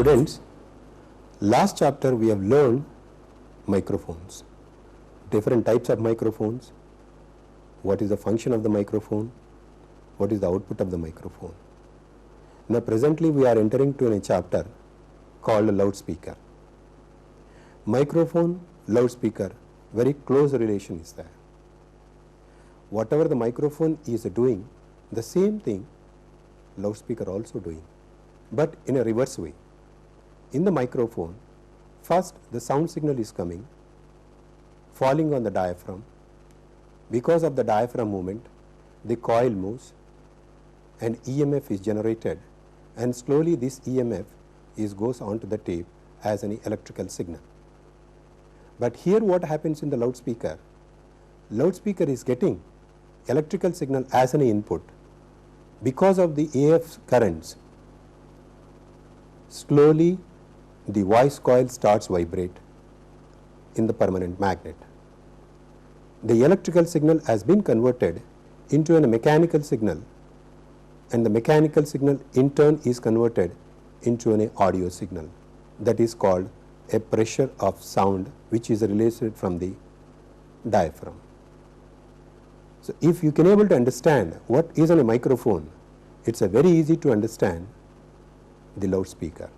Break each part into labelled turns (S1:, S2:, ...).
S1: Students, last chapter we have learned microphones, different types of microphones, what is the function of the microphone, what is the output of the microphone. Now presently we are entering to a chapter called loudspeaker. Microphone, loudspeaker, very close relation is there. Whatever the microphone is doing, the same thing loudspeaker also doing, but in a reverse way. In the microphone, first the sound signal is coming, falling on the diaphragm. Because of the diaphragm movement, the coil moves and EMF is generated, and slowly this EMF goes onto the tape as an electrical signal. But here what happens in the loudspeaker? Loudspeaker is getting electrical signal as an input. Because of the AF currents, slowly the voice coil starts vibrate in the permanent magnet. The electrical signal has been converted into a mechanical signal, and the mechanical signal in turn is converted into an audio signal, that is called a pressure of sound, which is released from the diaphragm. So if you can able to understand what is a microphone, it's a very easy to understand the loudspeaker.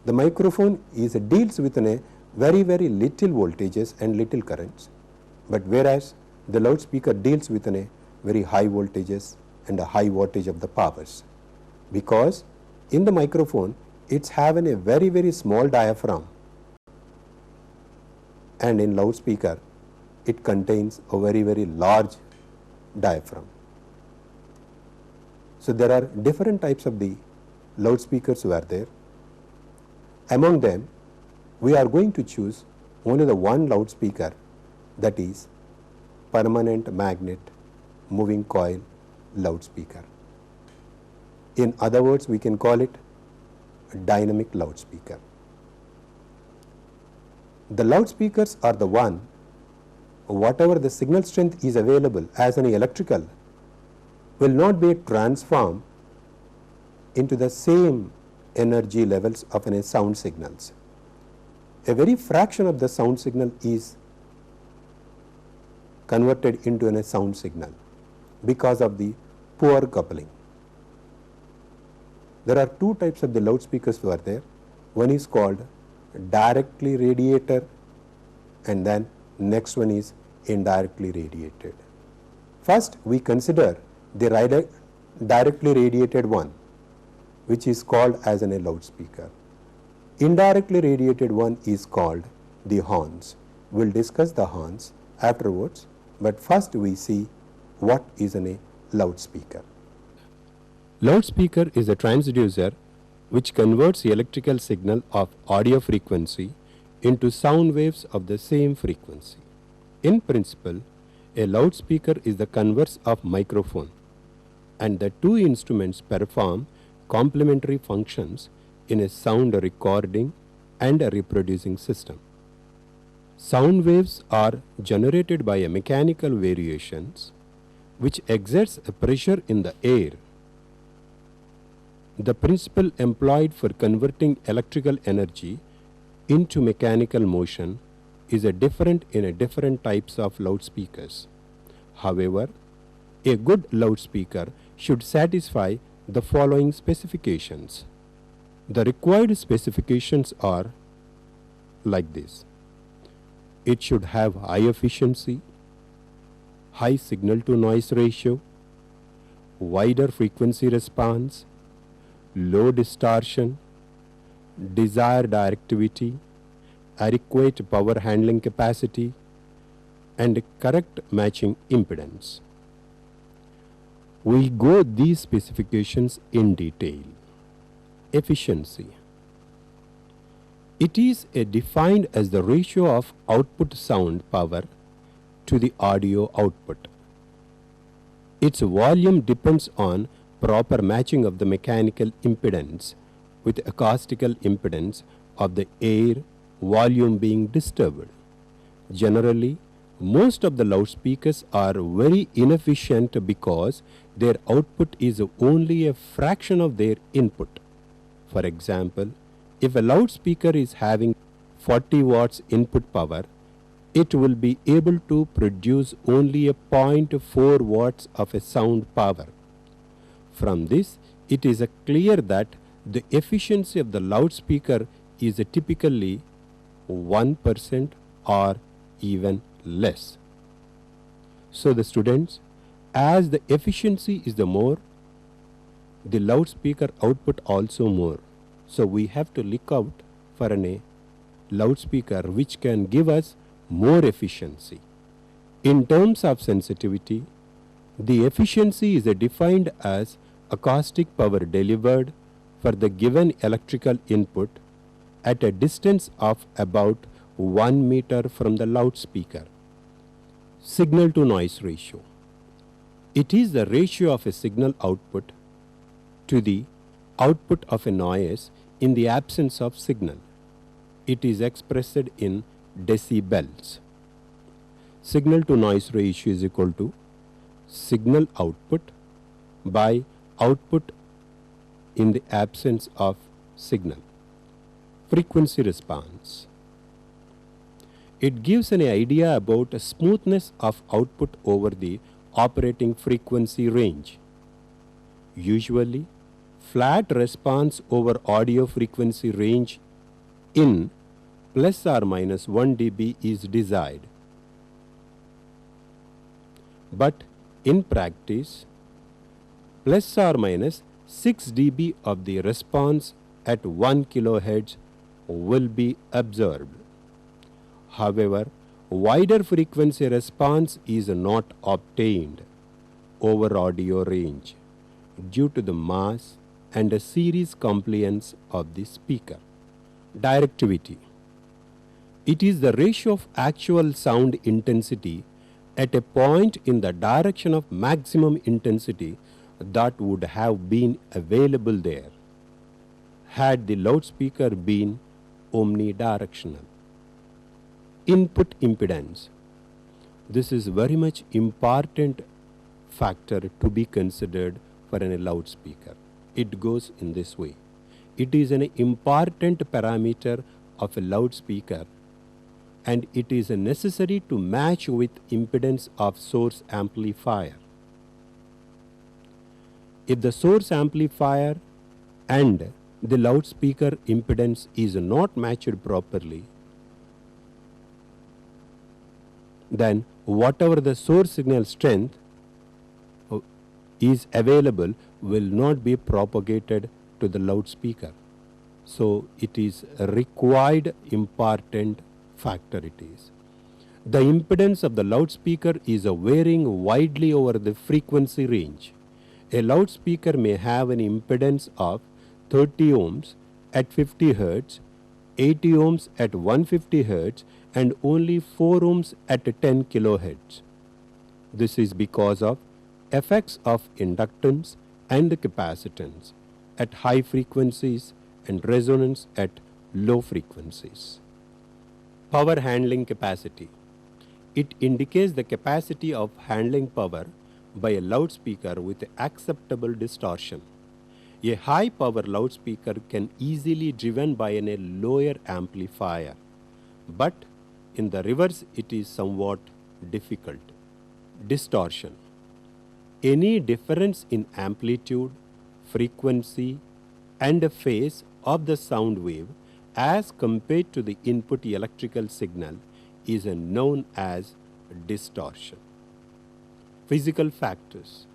S1: The microphone deals with a very little voltages and little currents, but whereas the loudspeaker deals with a very high voltages and a high wattage of the powers, because in the microphone it's having a very small diaphragm, and in loudspeaker it contains a very large diaphragm. So there are different types of the loudspeakers who are there. Among them, we are going to choose only the one loudspeaker, that is permanent magnet moving coil loudspeaker. In other words, we can call it a dynamic loudspeaker. The loudspeakers are the one, whatever the signal strength is available as an electrical will not be transformed into the same energy levels of a sound signals. A very fraction of the sound signal is converted into a sound signal because of the poor coupling. There are two types of the loudspeakers who are there. One is called directly radiator, and then next one is indirectly radiated. First we consider the directly radiated one, which is called as a loudspeaker. Indirectly radiated one is called the horns. We will discuss the horns afterwards, but first we see what is a loudspeaker. Loudspeaker is a transducer which converts the electrical signal of audio frequency into sound waves of the same frequency. In principle, a loudspeaker is the converse of microphone, and the two instruments perform complementary functions in a sound recording and a reproducing system. Sound waves are generated by a mechanical variations which exerts a pressure in the air. The principle employed for converting electrical energy into mechanical motion is different in different types of loudspeakers. However, a good loudspeaker should satisfy the following specifications. The required specifications are like this. It should have high efficiency, high signal to noise ratio, wider frequency response, low distortion, desired directivity, adequate power handling capacity, and correct matching impedance. We go these specifications in detail. Efficiency. It is defined as the ratio of output sound power to the audio output. Its volume depends on proper matching of the mechanical impedance with acoustical impedance of the air volume being disturbed. Generally, most of the loudspeakers are very inefficient because their output is only a fraction of their input. For example, If a loudspeaker is having 40 watts input power, it will be able to produce only a 0.4 watts of a sound power. From this, it is clear that the efficiency of the loudspeaker is typically 1% or even less. So the students, as the efficiency is the more, the loudspeaker output also more. So we have to look out for a loudspeaker which can give us more efficiency. In terms of sensitivity, the efficiency is defined as acoustic power delivered for the given electrical input at a distance of about 1 meter from the loudspeaker. Signal to noise ratio. It is the ratio of a signal output to the output of a noise in the absence of signal. It is expressed in decibels. Signal to noise ratio is equal to signal output by output in the absence of signal. Frequency response. It gives an idea about a smoothness of output over the operating frequency range. Usually, flat response over audio frequency range in plus or minus 1 dB is desired. But in practice, plus or minus 6 dB of the response at 1 kHz will be observed. However, wider frequency response is not obtained over audio range due to the mass and a series compliance of the speaker. Directivity. It is the ratio of actual sound intensity at a point in the direction of maximum intensity that would have been available there had the loudspeaker been omnidirectional. Input impedance. This is very much important factor to be considered for a loudspeaker. It goes in this way. It is an important parameter of a loudspeaker and it is necessary to match with impedance of source amplifier. If the source amplifier and the loudspeaker impedance is not matched properly, then whatever the source signal strength is available will not be propagated to the loudspeaker. So it is a required important factor it is. The impedance of the loudspeaker is varying widely over the frequency range. A loudspeaker may have an impedance of 30 ohms at 50 Hz, 80 ohms at 150 Hz and only 4 ohms at 10 kHz. This is because of effects of inductance and capacitance at high frequencies and resonance at low frequencies. Power handling capacity. It indicates the capacity of handling power by a loudspeaker with acceptable distortion. A high power loudspeaker can easily be driven by a lower amplifier, but in the reverse it is somewhat difficult. Distortion. Any difference in amplitude, frequency and phase of the sound wave as compared to the input electrical signal is known as distortion. Physical factors.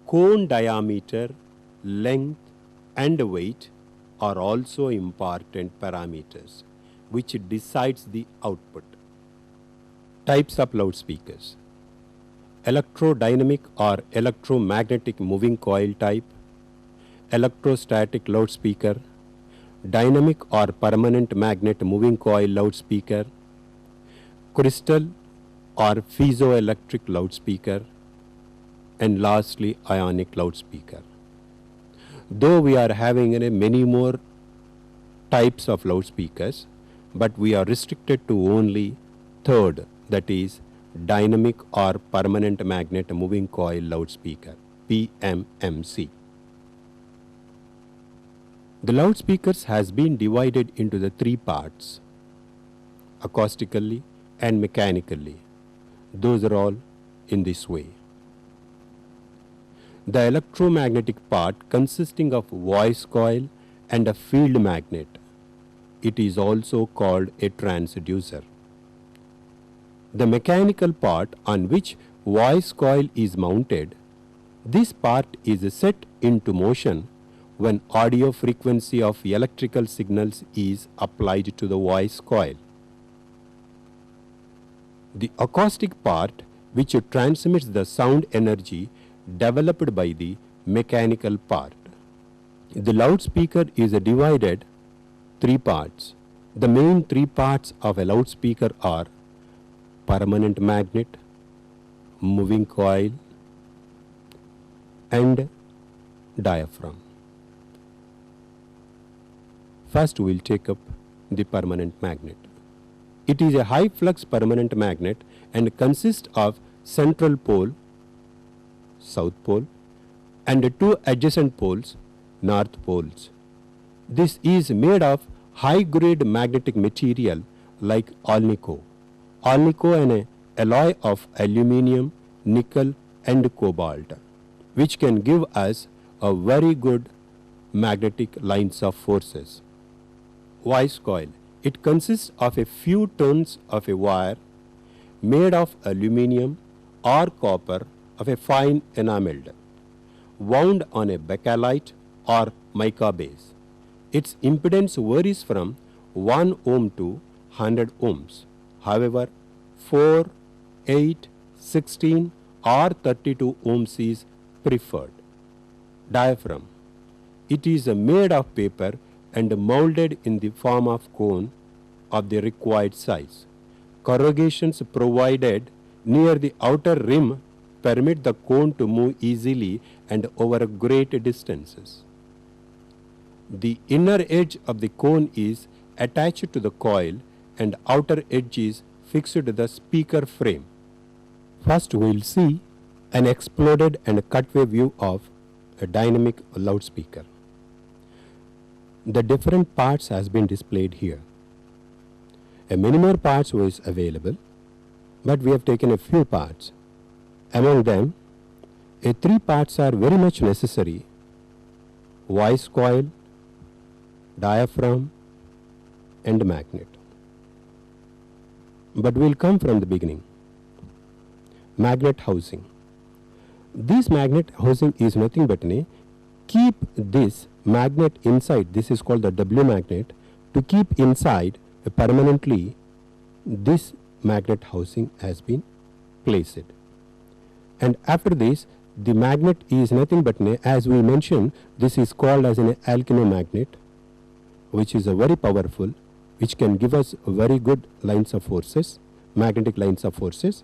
S1: Cone diameter, length and weight are also important parameters which decides the output. Types of loudspeakers. Electrodynamic or electromagnetic moving coil type, electrostatic loudspeaker, dynamic or permanent magnet moving coil loudspeaker, crystal or piezoelectric loudspeaker, and lastly ionic loudspeaker. Though we are having many more types of loudspeakers, but we are restricted to only third, that is dynamic or permanent magnet moving coil loudspeaker, PMMC. The loudspeakers has been divided into the three parts: acoustically and mechanically. Those are all in this way. The electromagnetic part consisting of voice coil and a field magnet. It is also called a transducer. The mechanical part on which voice coil is mounted, this part is set into motion when audio frequency of electrical signals is applied to the voice coil. The acoustic part, which transmits the sound energy developed by the mechanical part. The loudspeaker is divided three parts. The main three parts of a loudspeaker are permanent magnet, moving coil, and diaphragm. First we will take up the permanent magnet. It is a high flux permanent magnet and consists of central pole, south pole, and two adjacent poles, north poles. This is made of high grade magnetic material like alnico. Alnico an alloy of aluminium, nickel and cobalt, which can give us a very good magnetic lines of forces. Voice coil. It consists of a few turns of a wire made of aluminium or copper of a fine enameled, wound on a bakelite or mica base. Its impedance varies from 1 ohm to 100 ohms. However, 4, 8, 16 or 32 ohms is preferred. Diaphragm. It is made of paper and molded in the form of cone of the required size. Corrugations provided near the outer rim permit the cone to move easily and over great distances. The inner edge of the cone is attached to the coil and outer edge is fixed to the speaker frame. First we will see an exploded and cutaway view of a dynamic loudspeaker. The different parts has been displayed here. A many more parts was available, but we have taken a few parts. Among them, three parts are very much necessary: voice coil, diaphragm and magnet. But we will come from the beginning. Magnet housing. This magnet housing is nothing but keep this magnet inside. This is called the W magnet. To keep inside permanently, this magnet housing has been placed. And after this, the magnet is nothing but as we mentioned, this is called as an alkanomagnet, which is a very powerful, which can give us very good lines of forces, magnetic lines of forces.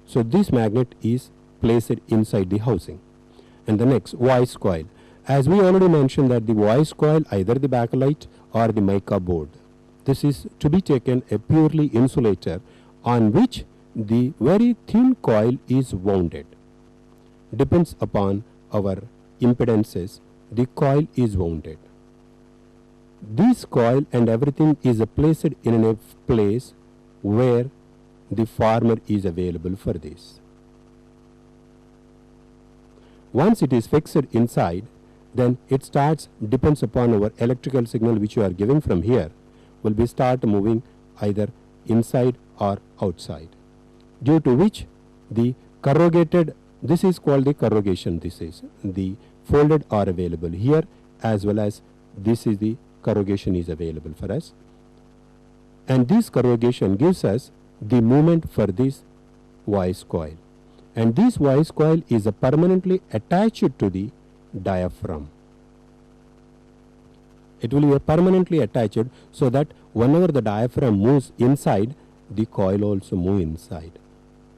S1: So this magnet is placed inside the housing. And the next, voice coil. As we already mentioned that the voice coil, either the bakelite or the mica board. This is to be taken a purely insulator on which the very thin coil is wounded. Depends upon our impedances, the coil is wounded. This coil and everything is placed in a place where the farmer is available for this. Once it is fixed inside, then it starts, depends upon our electrical signal which you are giving from here, will be start moving either inside or outside, due to which the corrugated, this is called the corrugation, this is the folded are available here, as well as this is the corrugation is available for us. And this corrugation gives us the movement for this voice coil. And this voice coil is permanently attached to the diaphragm. It will be permanently attached so that whenever the diaphragm moves inside, the coil also moves inside.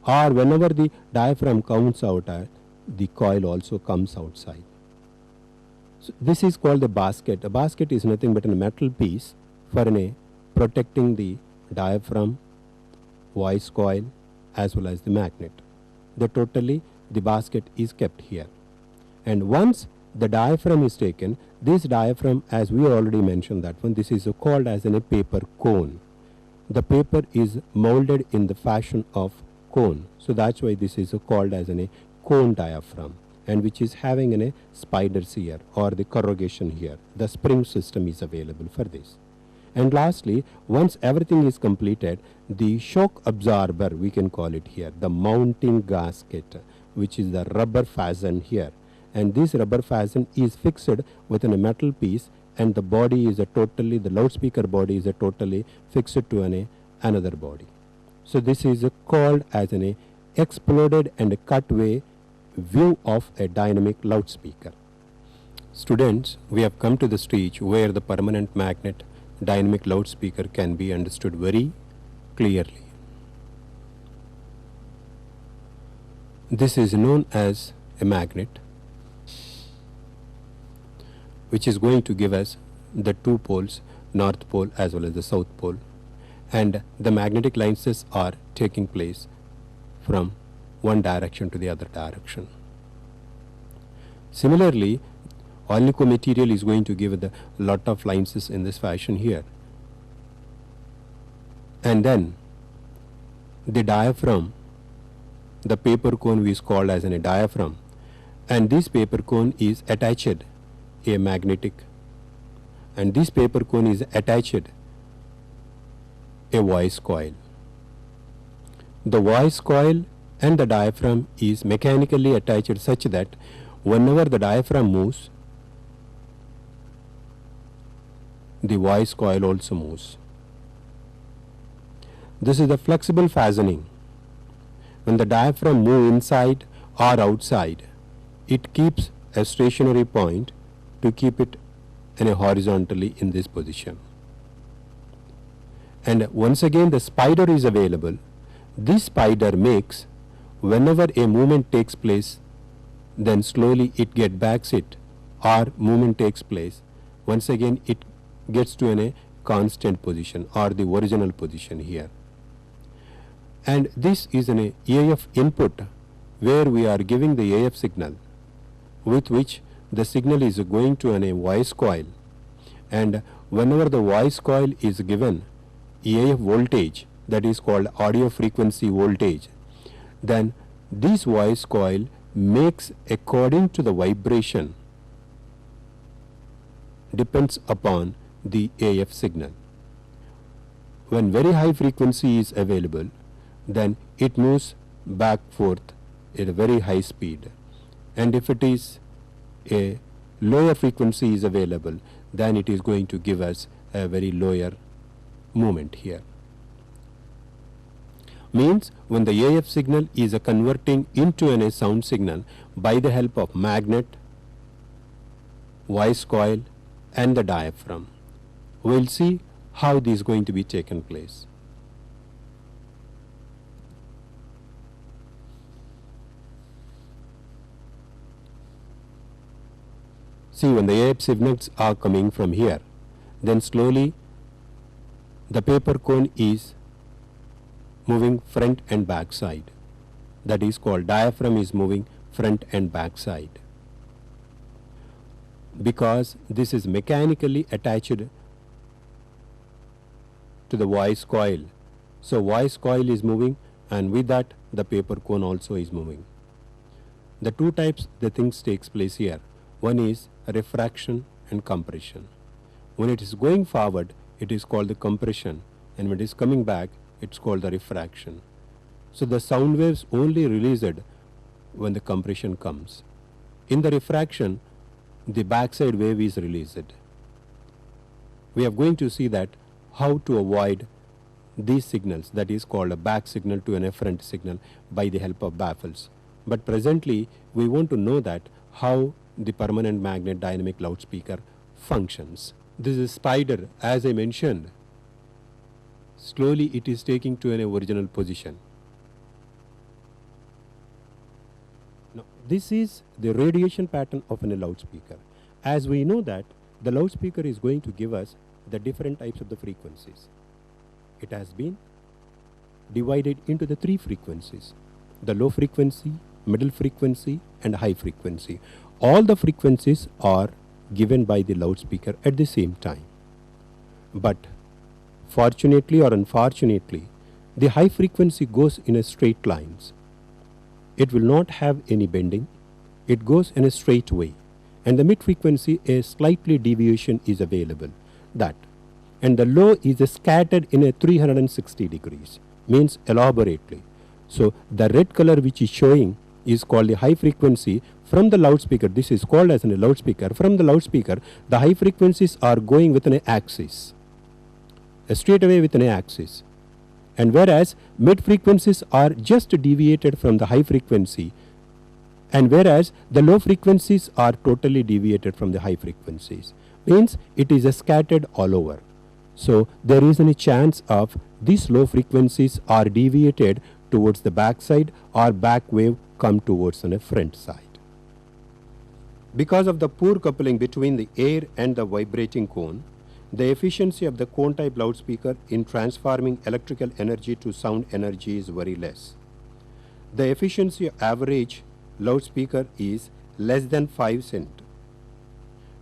S1: Or whenever the diaphragm comes out, the coil also comes outside. So this is called the basket. A basket is nothing but a metal piece for protecting the diaphragm, voice coil as well as the magnet. The basket is kept here. And once the diaphragm is taken. This diaphragm, as we already mentioned that one, this is called as a paper cone. The paper is molded in the fashion of cone. So that's why this is called as a cone diaphragm, and which is having a spiders here or the corrugation here. The spring system is available for this. And lastly, once everything is completed, the shock absorber, we can call it here, the mounting gasket, which is the rubber fasten here. And this rubber fasten is fixed within a metal piece, and the body is the loudspeaker body is totally fixed to another body. So this is called as an exploded and cutaway view of a dynamic loudspeaker. Students, we have come to the stage where the permanent magnet dynamic loudspeaker can be understood very clearly. This is known as a magnet, which is going to give us the two poles, north pole as well as the south pole, and the magnetic lines are taking place from one direction to the other direction. Similarly, Alnico material is going to give the lot of lines in this fashion here, and then the diaphragm, the paper cone is called as a diaphragm, and this paper cone is attached a magnetic, and this paper cone is attached a voice coil. The voice coil and the diaphragm is mechanically attached such that whenever the diaphragm moves, the voice coil also moves. This is the flexible fastening. When the diaphragm moves inside or outside, it keeps a stationary point to keep it horizontally in this position. And once again the spider is available. This spider makes, whenever a movement takes place, then slowly it get backs it, or movement takes place, once again it gets to a constant position or the original position here. And this is an AF input where we are giving the AF signal, with which the signal is going to a voice coil, and whenever the voice coil is given AF voltage, that is called audio frequency voltage, then this voice coil makes according to the vibration, depends upon the AF signal. When very high frequency is available, then it moves back forth at a very high speed, and if it is a lower frequency is available, then it is going to give us a very lower movement here. Means when the AF signal is converting into a sound signal by the help of magnet, voice coil and the diaphragm. We will see how this is going to be taken place. See, when the AF signals are coming from here, then slowly the paper cone is moving front and back side. That is called diaphragm is moving front and back side, because this is mechanically attached to the voice coil. So voice coil is moving, and with that the paper cone also is moving. The two types the things takes place here. One is refraction and compression. When it is going forward, it is called the compression, and when it is coming back, it's called the refraction. So the sound waves only released when the compression comes. In the refraction, the backside wave is released. We are going to see that how to avoid these signals, that is called a back signal to an efferent signal, by the help of baffles. But presently we want to know that how the permanent magnet dynamic loudspeaker functions. This is spider, as I mentioned. Slowly it is taking to an original position. Now this is the radiation pattern of a loudspeaker. As we know that the loudspeaker is going to give us the different types of the frequencies. It has been divided into the three frequencies: the low frequency, middle frequency and high frequency. all the frequencies are given by the loudspeaker at the same time. But fortunately or unfortunately, the high frequency goes in a straight lines. It will not have any bending. It goes in a straight way. And the mid frequency, a slightly deviation is available. That. And the low is scattered in a 360 degrees, means elaborately. So the red color which is showing is called the high frequency from the loudspeaker. This is called as a loudspeaker. From the loudspeaker, the high frequencies are going within an axis, straight away within an axis. And whereas mid frequencies are just deviated from the high frequency, and whereas the low frequencies are totally deviated from the high frequencies, means it is scattered all over. So there is any chance of these low frequencies are deviated towards the back side, or back wave come towards on a front side. Because of the poor coupling between the air and the vibrating cone, the efficiency of the cone type loudspeaker in transforming electrical energy to sound energy is very less. The efficiency of average loudspeaker is less than 5 cents.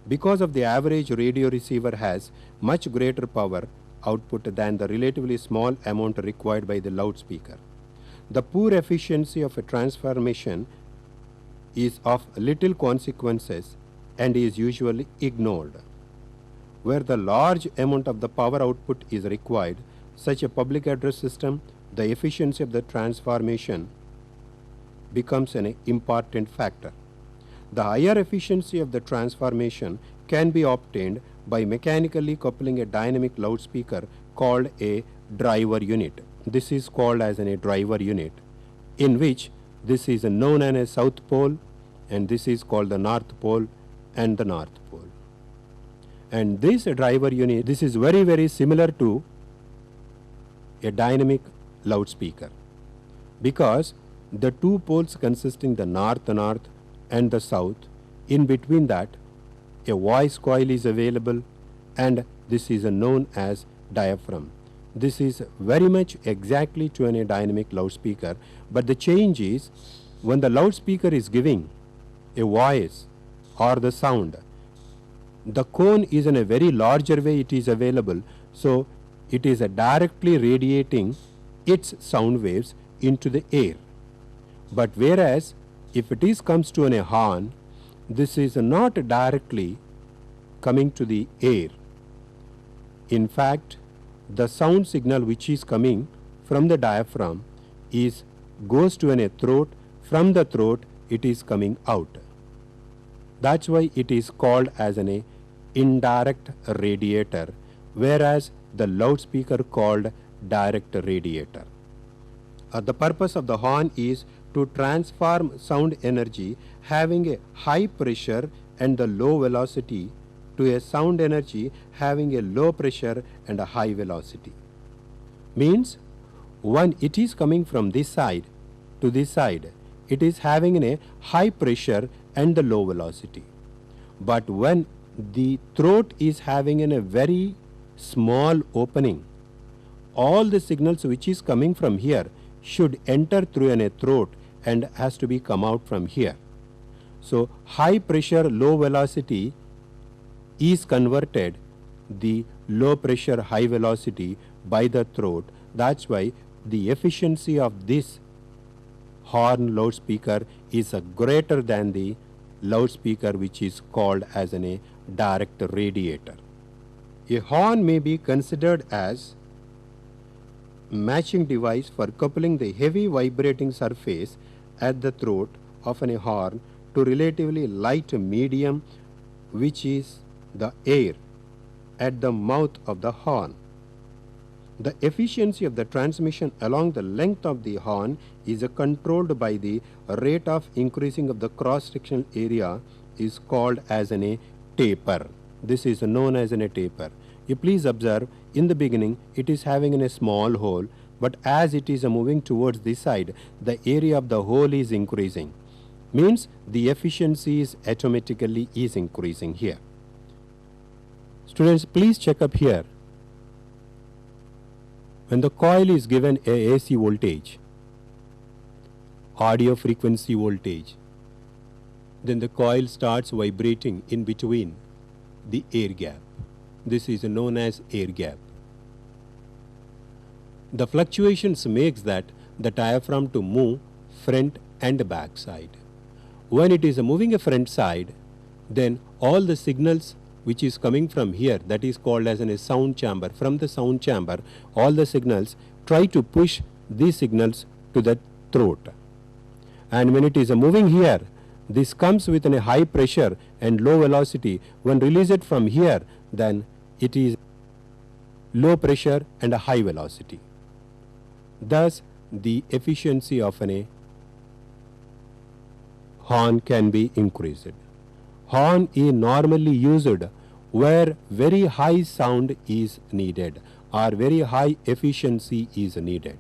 S1: Because of the average radio receiver has much greater power output than the relatively small amount required by the loudspeaker, the poor efficiency of a transformation is of little consequences and is usually ignored. Where the large amount of the power output is required, such a public address system, the efficiency of the transformation becomes an important factor. The higher efficiency of the transformation can be obtained by mechanically coupling a dynamic loudspeaker called a driver unit. This is called as a driver unit, in which this is known as a south pole, and this is called the north pole and the north pole. And this driver unit, this is very similar to a dynamic loudspeaker, because the two poles consisting the north and the south, in between that a voice coil is available, and this is known as diaphragm. This is very much exactly to a dynamic loudspeaker, but the change is when the loudspeaker is giving a voice or the sound, the cone is in a very larger way it is available, so it is directly radiating its sound waves into the air. But whereas if it is comes to a horn, this is not directly coming to the air. In fact, the sound signal which is coming from the diaphragm is goes to a throat. From the throat it is coming out. That's why it is called as an indirect radiator, whereas the loudspeaker called direct radiator. The purpose of the horn is to transform sound energy having a high pressure and the low velocity to a sound energy having a low pressure and a high velocity. Means when it is coming from this side to this side, it is having a high pressure and the low velocity. But when the throat is having a very small opening, all the signals which is coming from here should enter through a throat and has to be come out from here. So high pressure, low velocity is converted the low pressure, high velocity by the throat. That's why the efficiency of this horn loudspeaker is greater than the loudspeaker which is called as a direct radiator. A horn may be considered as matching device for coupling the heavy vibrating surface at the throat of a horn to relatively light medium, which is the air at the mouth of the horn. The efficiency of the transmission along the length of the horn is controlled by the rate of increasing of the cross-sectional area is called as a taper. This is known as a taper. You please observe, in the beginning it is having a small hole, but as it is moving towards this side, the area of the hole is increasing. Means the efficiency is automatically is increasing here. Students, please check up here. When the coil is given a AC voltage, audio frequency voltage, then the coil starts vibrating in between the air gap. This is known as air gap. The fluctuations makes that the diaphragm to move front and back side. When it is moving a front side, then all the signals which is coming from here, that is called as a sound chamber. From the sound chamber, all the signals try to push these signals to the throat. And when it is moving here, this comes with a high pressure and low velocity. When released from here, then it is low pressure and a high velocity. Thus, the efficiency of a horn can be increased. Horn is normally used where very high sound is needed or very high efficiency is needed.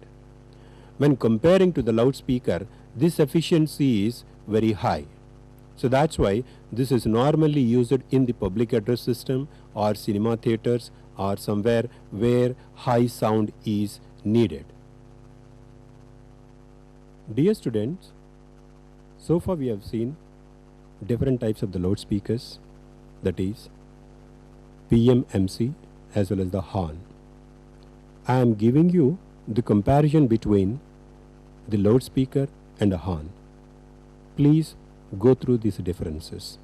S1: When comparing to the loudspeaker, this efficiency is very high. So that's why this is normally used in the public address system or cinema theaters or somewhere where high sound is needed. Dear students, so far we have seen different types of the loudspeakers, that is PMMC as well as the horn. I am giving you the comparison between the loudspeaker and a horn. Please go through these differences.